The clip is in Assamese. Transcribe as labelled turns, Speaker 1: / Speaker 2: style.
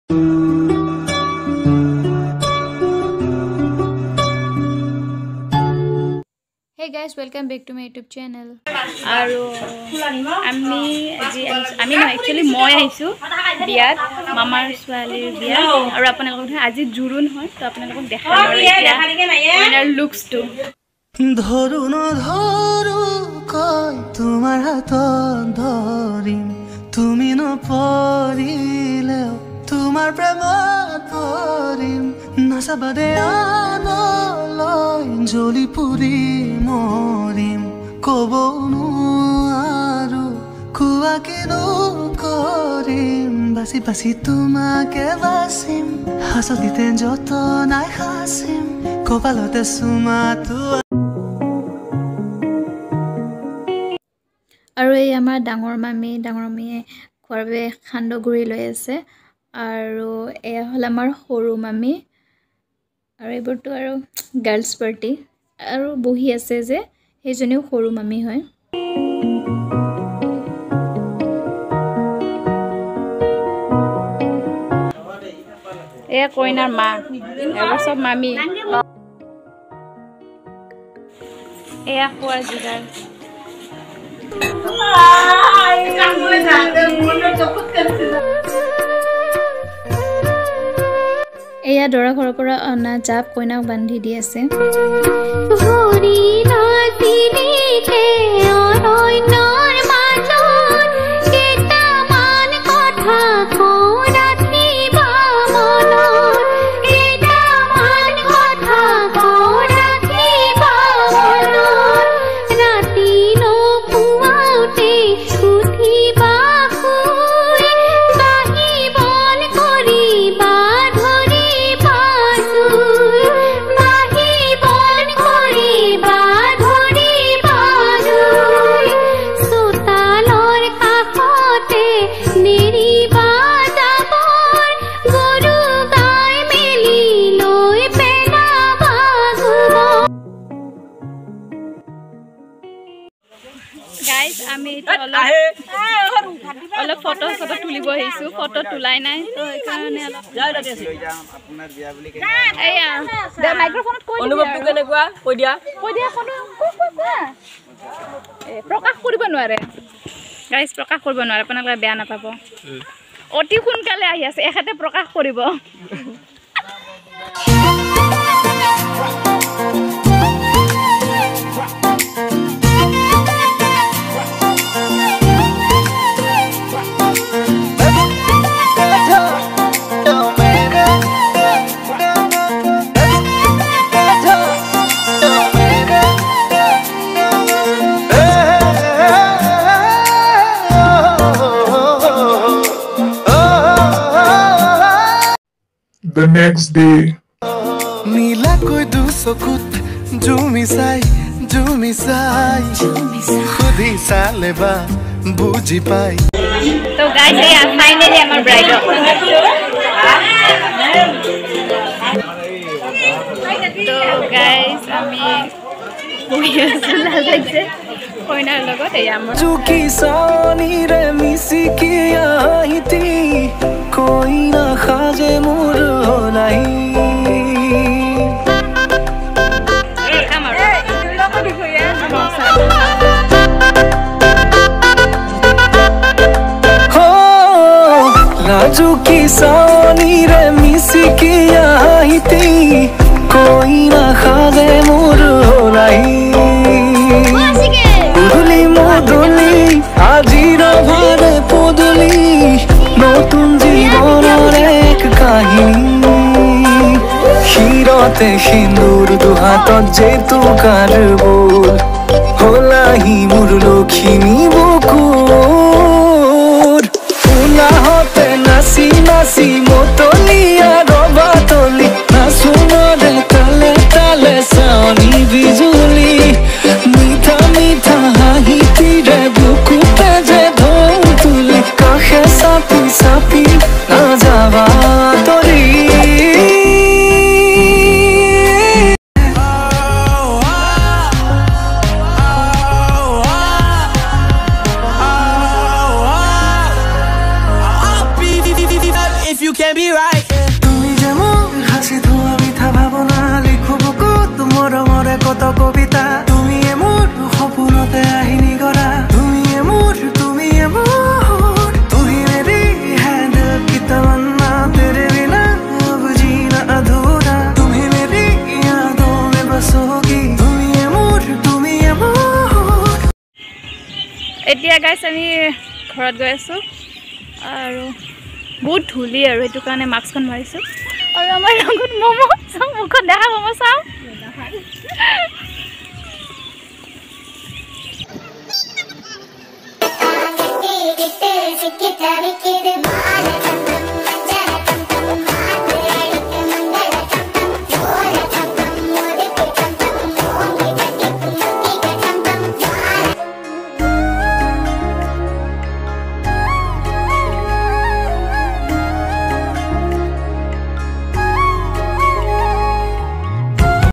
Speaker 1: Hey guys, welcome back to my YouTube channel. Aru আমি actually মই আইছো বিয়াত মামাৰ ছোৱালীৰ বিয়া আৰু আপোনালোকক আজি জুৰুন হয় তো আপোনালোকক দেখাম আৰু এতিয়া লুকস টু
Speaker 2: ধৰু নধৰু কয় তোমাৰ হাতত ধৰিম তুমি নপৰিলে তোমাৰ প্ৰেমত পৰিম নাচাবাদে আনলৈ জ্বলি পুৰি মৰিম ক'ব নোৱাৰো কোৱা কিনো কৰিম বাচি বাচি তোমাকে বাচিম হাসতিতে যত নাই হাসিম কপালতে চুমাটো
Speaker 1: আৰু এই আমাৰ ডাঙৰ মামীয়ে খোৱাৰ বাবে খান্দগুৰি লৈ আছে আৰু এয়া হ'ল আমাৰ সৰু মামী আৰু এইবোৰতো আৰু গাৰ্লছ পাৰ্টি আৰু বহি আছে যে সেইজনীও সৰু মামী হয় এয়া কইনাৰ মা এবোৰ সব মামী এয়া খোৱাৰ যোগাৰ এয়া দৰা ঘৰৰ পৰা অনা জাপ কইনাক বান্ধি দি আছে আমি অলপ ফটো তুলিব আহিছো ফটো তুলাই নাই তো এইকাৰণে আপোনাৰ বিয়া বুলি এয়া মাইক্ৰোফোনত কৈ অনুভৱটো কেনেকুৱা কৈ দিয়া প্ৰকাশ কৰিব নোৱাৰে গাইস প্ৰকাশ কৰিব নোৱাৰে আপোনালোকে বেয়া নাপাব অতি সোনকালে আহি আছে এখাতে প্ৰকাশ কৰিব
Speaker 3: The next day
Speaker 2: নীলা কই দু চকুত জুমি চাই খুদি চালে বা বুজি পাই
Speaker 1: তো গাইস এই ফাইনালি আমার ব্রাইড তো গাইস আমি লাগছে কইনার লগত এই আমার
Speaker 2: চুকি সানিরে মিসিকি আইতি কইনা খাজে মোর নাই राजू की सानी रे मिसी की आईती कोई ना खाजे मोर नहीं उदुली मदुली आजीरा भारे पुदुली नतुन जीवनेर एक काहिनी हिरते सिंदूर दुहातत जेतु कार बोल होलाही मोर लक्ष्मी बुकुर उलाहते नासी नासी मोतलिया रबा तली नासुनरे ताले ताले सानी बिजुली मीठा मीठा हाहिती रे बुकुते जे ढोल तुली काहे सापी सापी ना जावा तोरी can't be right. তুমি যেমন হাসি ধোয়া মিঠা ভাবনা লিখো বুকুত মৰমৰে কত কবিতা তুমি এমোৰ সপোনতে আহিনি গৰা তুমি এমোৰ তুমি মেৰি है दिल की तमन्ना तेरे बिना अब जीना अधूरा तुम्ही मेरी यादों में बसोगी তুমি এমোৰ
Speaker 1: এতিয়া গাইছ আমি ঘৰত গৈ আছোঁ আৰু বহুত ধূলি আৰু সেইটো কাৰণে মাস্কখন মাৰিছোঁ আৰু আমাৰ লগত ম'ম' চাওঁ মুখখন দেখা ম'ম' চাওঁ
Speaker 4: Get